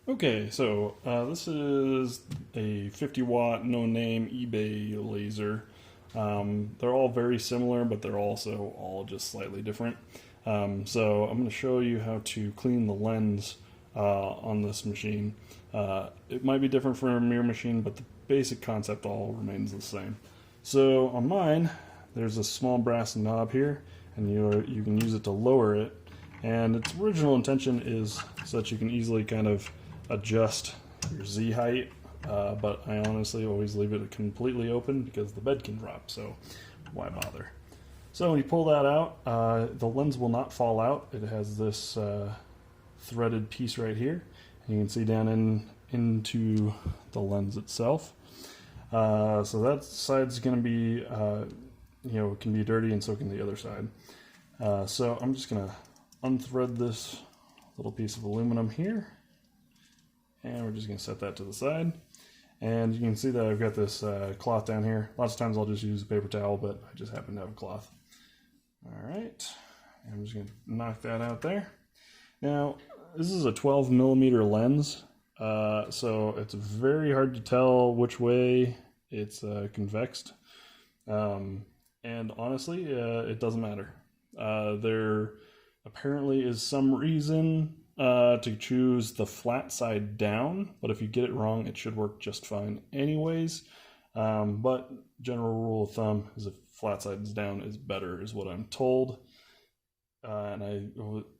Okay, so this is a 50 watt no name eBay laser. They're all very similar, but they're also all just slightly different. So I'm going to show you how to clean the lens on this machine. It might be different from your machine, but the basic concept all remains the same. So on mine, there's a small brass knob here, and you can use it to lower it. And its original intention is so that you can easily kind of adjust your Z height, but I honestly always leave it completely open because the bed can drop, so why bother? So when you pull that out, the lens will not fall out. It has this threaded piece right here, and you can see down into the lens itself. So that side's going to be, can be dirty, and so can the other side. So I'm just going to unthread this little piece of aluminum here, and we're just going to set that to the side. And you can see that I've got this cloth down here. Lots of times I'll just use a paper towel, but I just happen to have a cloth. All right, I'm just going to knock that out there. Now, this is a 12 millimeter lens, so it's very hard to tell which way it's convexed. And honestly, it doesn't matter. There apparently is some reason to choose the flat side down, but if you get it wrong, it should work just fine anyways. But general rule of thumb is if flat sides down is better, is what I'm told. And I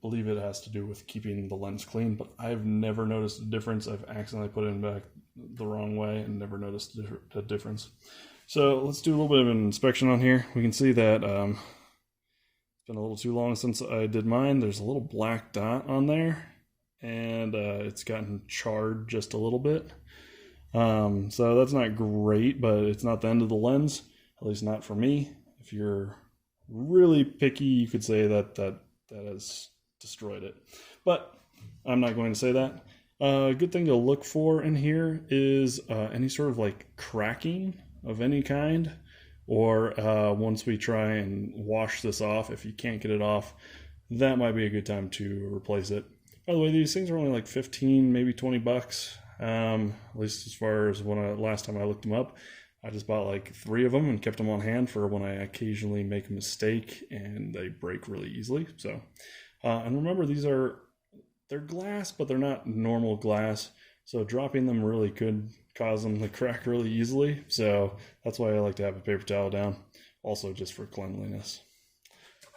believe it has to do with keeping the lens clean, but I've never noticed a difference. I've accidentally put it back the wrong way and never noticed a difference. So let's do a little bit of an inspection on here. We can see that it's been a little too long since I did mine. There's a little black dot on there, and it's gotten charred just a little bit. So that's not great, but it's not the end of the lens, at least not for me. If you're really picky, you could say that has destroyed it, but I'm not going to say that. A good thing to look for in here is any sort of like cracking of any kind, or once we try and wash this off, if you can't get it off, that might be a good time to replace it. By the way, these things are only like 15, maybe 20 bucks, at least as far as last time I looked them up. I just bought like 3 of them and kept them on hand for when I occasionally make a mistake and they break really easily. So, and remember, they're glass, but they're not normal glass. So dropping them really could cause them to crack really easily. So that's why I like to have a paper towel down, also just for cleanliness.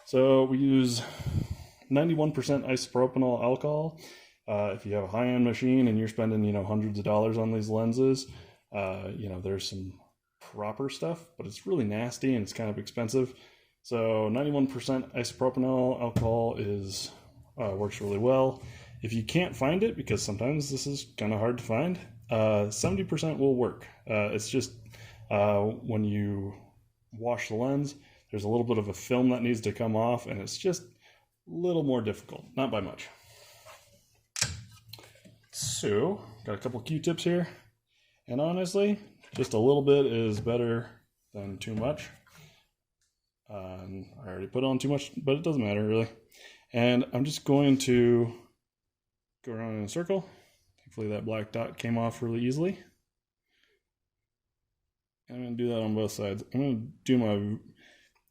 So we use 91% isopropanol alcohol. If you have a high-end machine and you're spending, hundreds of dollars on these lenses, there's some proper stuff, but it's really nasty and it's kind of expensive. So 91% isopropanol alcohol works really well. If you can't find it, because sometimes this is kind of hard to find, 70% will work. It's just when you wash the lens, there's a little bit of a film that needs to come off, and it's just a little more difficult, not by much. So, got a couple Q-tips here, and honestly, just a little bit is better than too much. I already put on too much, but it doesn't matter really. And I'm just going to go around in a circle. Hopefully that black dot came off really easily. I'm going to do that on both sides. I'm going to do my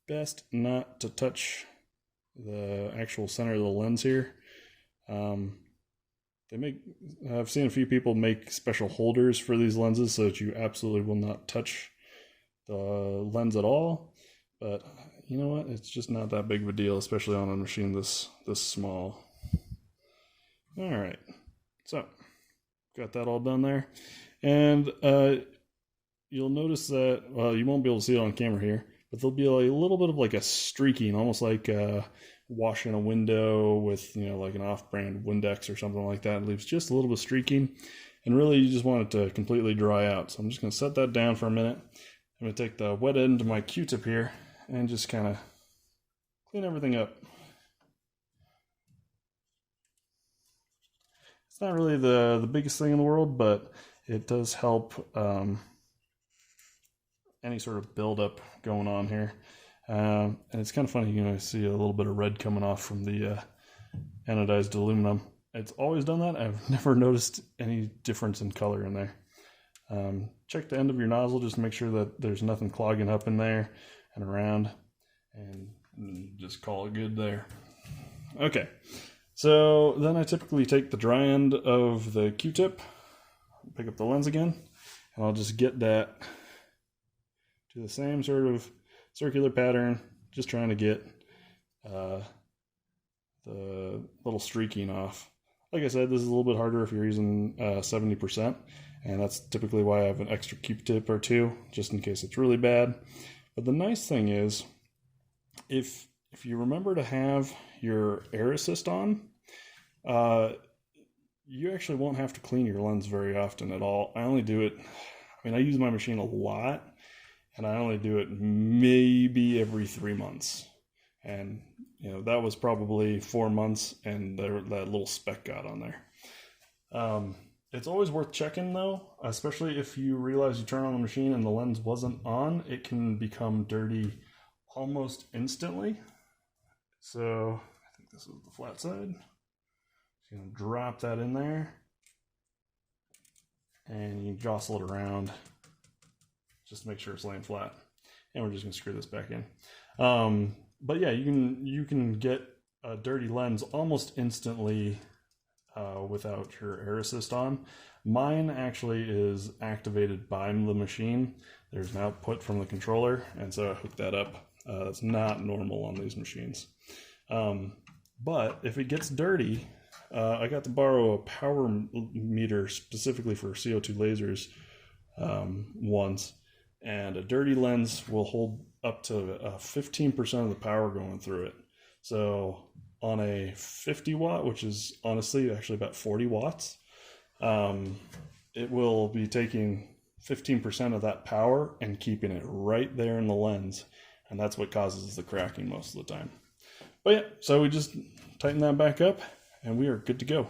best not to touch the actual center of the lens here. I've seen a few people make special holders for these lenses so that you absolutely will not touch the lens at all. But you know what? It's just not that big of a deal, especially on a machine this small. All right, so got that all done there, and you'll notice that, well, you won't be able to see it on camera here, but there'll be a little bit of like a streaking, almost like washing a window with, like an off-brand Windex or something like that. It leaves just a little bit of streaking, and really you just want it to completely dry out. So I'm just going to set that down for a minute. I'm going to take the wet end of my Q-tip here and just kind of clean everything up. It's not really the biggest thing in the world, but it does help any sort of buildup going on here. And it's kind of funny, see a little bit of red coming off from the anodized aluminum. it's always done that. I've never noticed any difference in color in there. Check the end of your nozzle just to make sure that there's nothing clogging up in there and around, and just call it good there. Okay, so then I typically take the dry end of the Q-tip, pick up the lens again, and I'll just get that to the same sort of circular pattern, just trying to get the little streaking off. Like I said, this is a little bit harder if you're using 70%, and that's typically why I have an extra Q-tip or two, just in case it's really bad. But the nice thing is, if you remember to have your air assist on, you actually won't have to clean your lens very often at all. I only do it, I use my machine a lot, and I only do it maybe every 3 months. And that was probably 4 months, and that little speck got on there. It's always worth checking though, especially if you realize you turn on the machine and the lens wasn't on. It can become dirty almost instantly. So I think this is the flat side. Just gonna drop that in there, and you jostle it around just to make sure it's laying flat. And we're just gonna screw this back in. But yeah, you can get a dirty lens almost instantly without your air assist on. Mine actually is activated by the machine. There's an output from the controller, and so I hooked that up. That's not normal on these machines. But if it gets dirty, I got to borrow a power meter specifically for CO2 lasers once, and a dirty lens will hold up to 15% of the power going through it. So on a 50 watt, which is honestly actually about 40 watts, it will be taking 15% of that power and keeping it right there in the lens. And that's what causes the cracking most of the time. But yeah, so we just tighten that back up and we are good to go.